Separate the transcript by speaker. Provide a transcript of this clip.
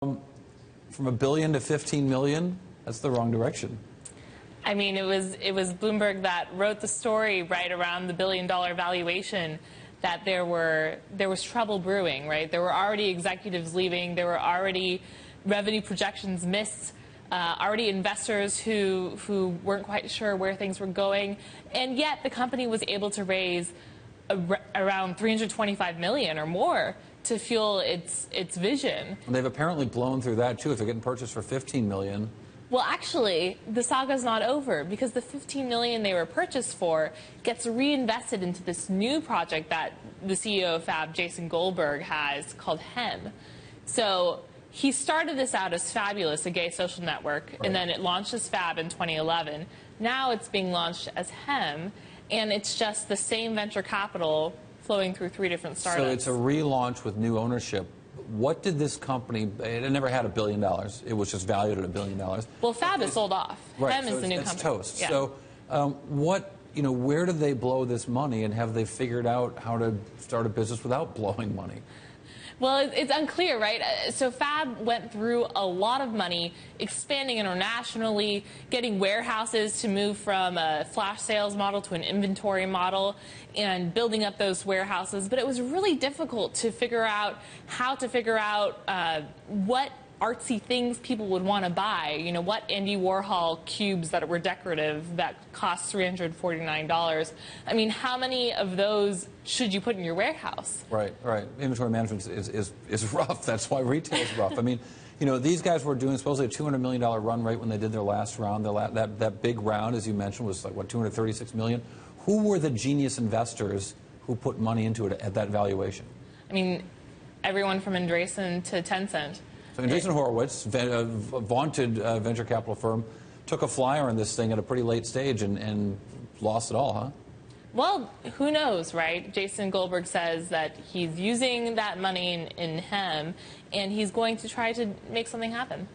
Speaker 1: From $1 billion to 15 million, that's the wrong direction.
Speaker 2: I mean, it was Bloomberg that wrote the story right around the $1 billion valuation that there was trouble brewing, right? There were already executives leaving. There were already revenue projections missed. Already investors who weren't quite sure where things were going, and yet the company was able to raise around $325 million or more to fuel its vision.
Speaker 1: And they've apparently blown through that too. If they're getting purchased for $15 million.
Speaker 2: Well, actually, the saga's not over, because the $15 million they were purchased for gets reinvested into this new project that the CEO of Fab, Jason Goldberg, has called Hem. So he started this out as Fabulous, a gay social network, right, and then it launched as Fab in 2011. Now it's being launched as Hem, and it's just the same venture capital flowing through 3 different startups.
Speaker 1: So it's a relaunch with new ownership. What did this company, it never had $1 billion. It was just valued at $1 billion.
Speaker 2: Well, Fab is sold off.
Speaker 1: Right,
Speaker 2: Hem
Speaker 1: so
Speaker 2: is the new
Speaker 1: it's
Speaker 2: company.
Speaker 1: toast.
Speaker 2: Yeah.
Speaker 1: So where did they blow this money, and have they figured out how to start a business without blowing money?
Speaker 2: Well, it's unclear, right? So Fab went through a lot of money, expanding internationally, getting warehouses to move from a flash sales model to an inventory model, and building up those warehouses. But it was really difficult to figure out how to figure out what artsy things people would want to buy. You know, what Andy Warhol cubes that were decorative that cost $349. I mean, how many of those should you put in your warehouse?
Speaker 1: Right, right. Inventory management is rough. That's why retail is rough. I mean, you know, these guys were doing supposedly a $200 million run rate when they did their last round. That big round, as you mentioned, was like, what, $236 million? Who were the genius investors who put money into it at that valuation?
Speaker 2: I mean, everyone from Andreessen to Tencent.
Speaker 1: So Andreessen Horowitz, a vaunted venture capital firm, took a flyer on this thing at a pretty late stage and lost it all, huh?
Speaker 2: Well, who knows, right? Jason Goldberg says that he's using that money in Hem, and he's going to try to make something happen.